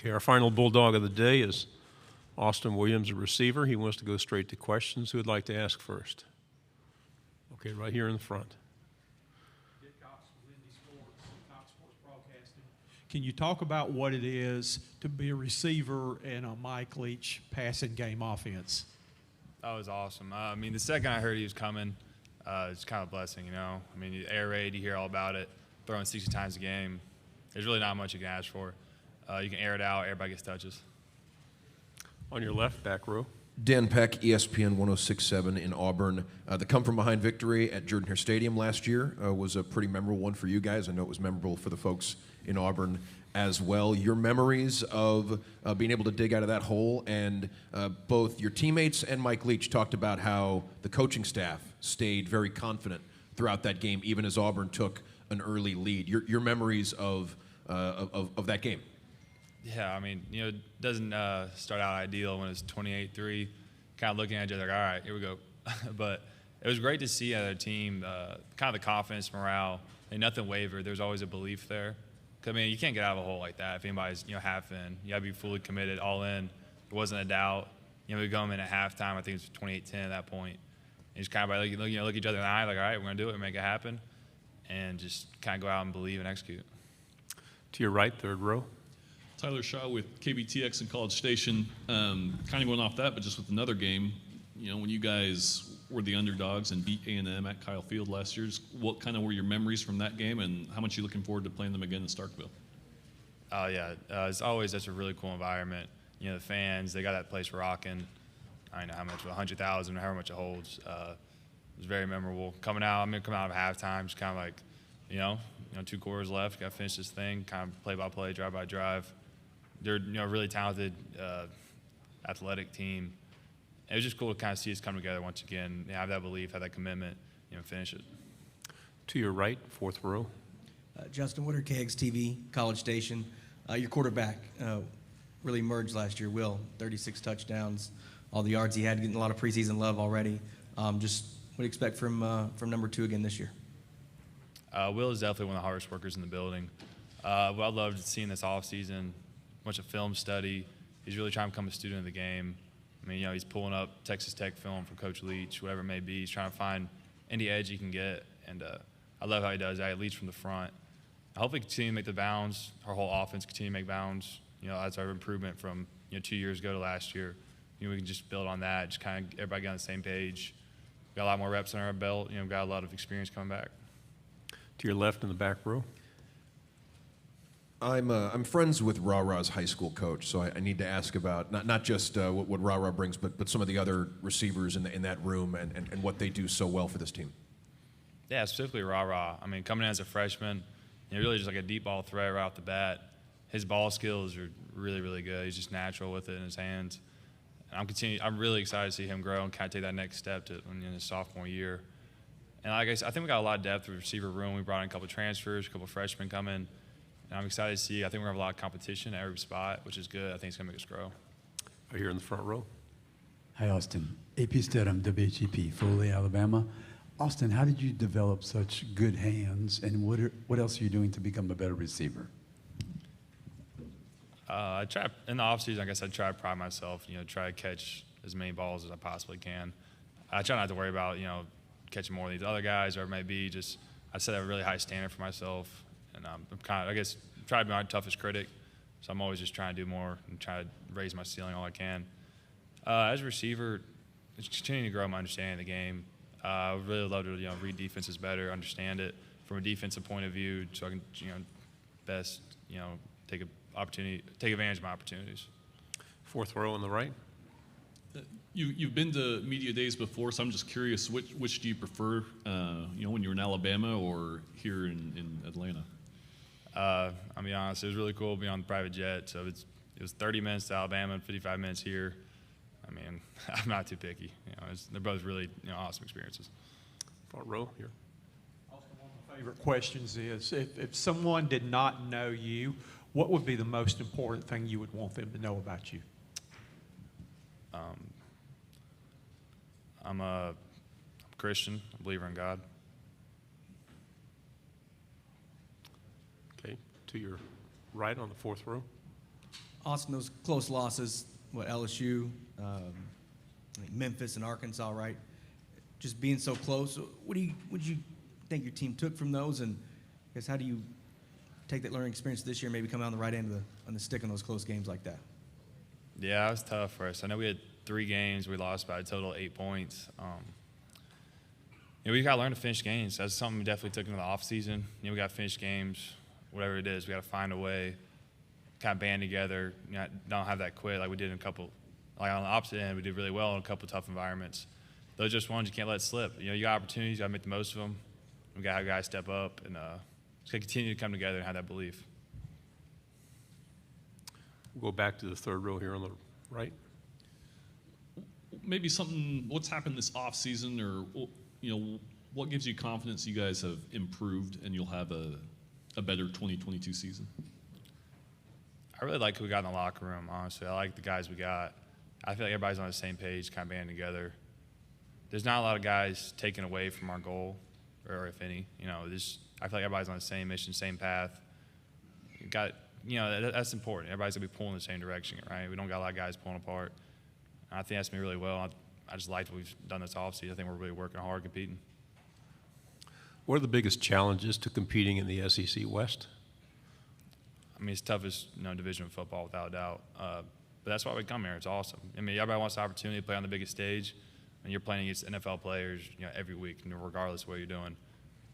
Okay, our final Bulldog of the day is Austin Williams, a receiver. He wants to go straight to questions. Who would like to ask first? Okay, right here in the front. Dick Cox, Lindy Sports, Cox Sports Broadcasting. Can you talk about what it is to be a receiver in a Mike Leach passing game offense? That was awesome. I mean, the second I heard he was coming, it's kind of a blessing, you know. I mean, air raid, you hear all about it, throwing 60 times a game. There's really not much you can ask for. You can air it out, everybody gets touches. On your left, back row. Dan Peck, ESPN 106.7 in Auburn. The come-from-behind victory at Jordan-Hare Stadium last year was a pretty memorable one for you guys. I know it was memorable for the folks in Auburn as well. Your memories of being able to dig out of that hole, and both your teammates and Mike Leach talked about how the coaching staff stayed very confident throughout that game, even as Auburn took an early lead. Your memories of that game. Yeah, I mean, you know, it doesn't start out ideal when it's 28-3, kind of looking at each other like, all right, here we go. But it was great to see our team, kind of the confidence, morale, and nothing wavered. There's always a belief there. 'Cause, I mean, you can't get out of a hole like that if anybody's, you know, half in. You got to be fully committed, all in. There wasn't a doubt. You know, we go in at halftime, I think it was 28-10 at that point. And just kind of like, look each other in the eye, like, all right, we're going to do it, make it happen, and just kind of go out and believe and execute. To your right, third row. Tyler Shaw with KBTX and College Station. Kind of going off that, but just with another game. You know, when you guys were the underdogs and beat A&M at Kyle Field last year, what kind of were your memories from that game, and how much are you looking forward to playing them again in Starkville? Oh, yeah. It's always such a really cool environment. You know, the fans, they got that place rocking. I don't know how much, 100,000, however much it holds. It was very memorable. Coming out of halftime, just kind of like, you know, 2 quarters left, got to finish this thing, kind of play-by-play, drive-by-drive. They're, you know, really talented, athletic team. It was just cool to kind of see us come together once again, have that belief, have that commitment, you know, finish it. To your right, fourth row. Justin Woodard, KXTV, College Station. Your quarterback really emerged last year, Will. 36 touchdowns, all the yards he had, getting a lot of preseason love already. Just what do you expect from number 2 again this year? Will is definitely one of the hardest workers in the building. What I loved seeing this offseason, a bunch of film study. He's really trying to become a student of the game. I mean, you know, he's pulling up Texas Tech film from Coach Leach, whatever it may be. He's trying to find any edge he can get, and I love how he does that. He leads from the front. I hope we continue to make the bounds. Our whole offense continue to make bounds. You know, that's our improvement from 2 years ago to last year. You know, we can just build on that. Just kind of everybody get on the same page. Got a lot more reps on our belt. You know, got a lot of experience coming back. To your left in the back row. I'm friends with Ra-Ra's high school coach, so I need to ask about not just what Ra-Ra brings, but some of the other receivers in that room and what they do so well for this team. Yeah, specifically Ra-Ra. I mean, coming in as a freshman, you know, really just like a deep ball threat right off the bat. His ball skills are really, really good. He's just natural with it in his hands. And I'm really excited to see him grow and kind of take that next step in his sophomore year. And like I said, I think we got a lot of depth with the receiver room. We brought in a couple of transfers, a couple of freshmen coming. And I'm excited to see. I think we're going to have a lot of competition at every spot, which is good. I think it's going to make us grow. Right here in the front row. Hi, Austin. AP Stedham, WHEP, Foley, Alabama. Austin, how did you develop such good hands, and what else are you doing to become a better receiver? I try in the offseason. I guess I try to pride myself. You know, try to catch as many balls as I possibly can. I try not to worry about catching more of these other guys, or it may be just I set a really high standard for myself, and I'm kind of I guess try to be my toughest critic. So I'm always just trying to do more and try to raise my ceiling all I can. As a receiver, it's continuing to grow my understanding of the game. I would really love to read defenses better, understand it from a defensive point of view, so I can best take advantage of my opportunities. Fourth row on the right. You've been to media days before, so I'm just curious, which do you prefer? When you're in Alabama or here in Atlanta? I'll be honest, it was really cool being on the private jet. So it was 30 minutes to Alabama and 55 minutes here. I mean, I'm not too picky. They're both really awesome experiences. Front row here. Also, one of my favorite questions is, if someone did not know you, what would be the most important thing you would want them to know about you? I'm a Christian, a believer in God. Okay, to your right on the fourth row. Austin, those close losses, LSU, I think Memphis and Arkansas, right? Just being so close. What do you think your team took from those, and I guess how do you take that learning experience this year, maybe come out on the right end of the stick in those close games like that? Yeah, it was tough for us. I know we had 3 games. We lost by a total of 8 points. We got to learn to finish games. That's something we definitely took into the offseason. We got to finish games, whatever it is. We got to find a way, kind of band together, don't have that quit like we did in a couple. Like on the opposite end, we did really well in a couple tough environments. Those are just ones you can't let slip. You got opportunities, you got to make the most of them. We got to have guys step up and just gotta continue to come together and have that belief. We'll go back to the third row here on the right. Maybe something, what's happened this off season, or what gives you confidence you guys have improved and you'll have a better 2022 season? I really like who we got in the locker room, honestly. I like the guys we got. I feel like everybody's on the same page, kind of banding together. There's not a lot of guys taken away from our goal, or if any. I feel like everybody's on the same mission, same path. That's important. Everybody's gonna be pulling in the same direction, right? We don't got a lot of guys pulling apart. And I think that's me really well. I just liked what we've done this offseason. I think we're really working hard, competing. What are the biggest challenges to competing in the SEC West? I mean, it's toughest, division of football without a doubt. But that's why we come here. It's awesome. I mean, everybody wants the opportunity to play on the biggest stage, and you're playing against NFL players, every week, regardless of what you're doing. And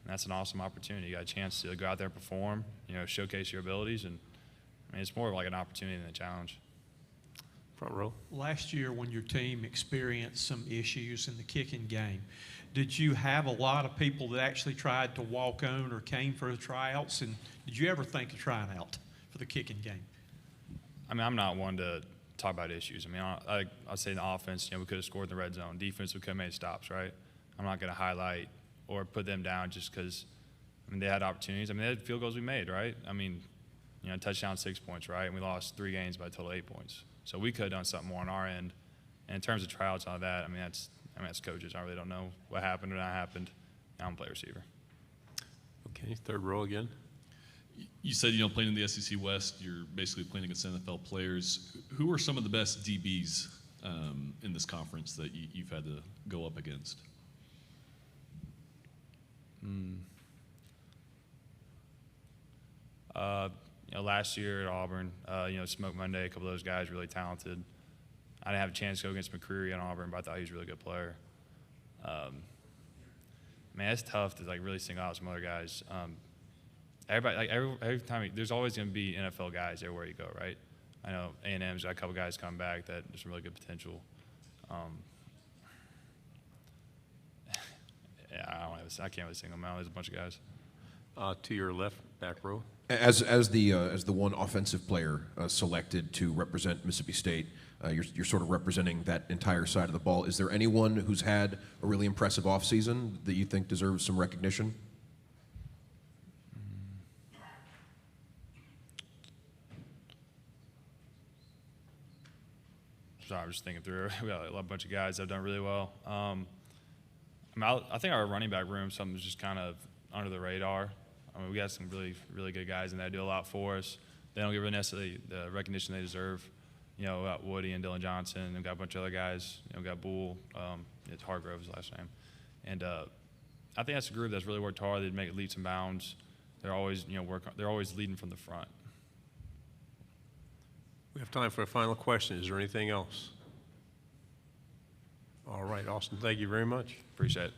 that's an awesome opportunity. You got a chance to go out there and perform, showcase your abilities, and it's more of like an opportunity than a challenge. Front row. Last year, when your team experienced some issues in the kicking game, did you have a lot of people that actually tried to walk on or came for the tryouts? And did you ever think of trying out for the kicking game? I mean, I'm not one to talk about issues. I mean, I'll say in the offense, we could have scored in the red zone. Defense, we could have made stops, right? I'm not going to highlight or put them down just because, they had opportunities. I mean, they had field goals we made, right? I mean, touchdown 6 points, right? And we lost 3 games by a total of 8 points. So we could have done something more on our end. And in terms of tryouts and all that, that's coaches. I really don't know what happened or not happened. I'm a play receiver. Okay, third row again. You said, playing in the SEC West, you're basically playing against NFL players. Who are some of the best DBs in this conference that you've had to go up against? Last year at Auburn, Smoke Monday, a couple of those guys really talented. I didn't have a chance to go against McCreary in Auburn, but I thought he was a really good player. It's tough to really single out some other guys. Everybody, every time, there's always going to be NFL guys everywhere you go, right? I know A&M's got a couple guys coming back that there's some really good potential. I can't really single them out. There's a bunch of guys. To your left, back row. As the one offensive player selected to represent Mississippi State, you're sort of representing that entire side of the ball. Is there anyone who's had a really impressive offseason that you think deserves some recognition? Sorry, I'm just thinking through. We got a bunch of guys that have done really well. I think our running back room, something's just kind of under the radar. We got some really, really good guys in there that do a lot for us. They don't get really necessarily the recognition they deserve. We got Woody and Dylan Johnson, and we've got a bunch of other guys. We got Bull. It's Hargrove's last name. And I think that's a group that's really worked hard. They make leaps and bounds. They're always, they're always leading from the front. We have time for a final question. Is there anything else? All right, Austin, thank you very much. Appreciate it.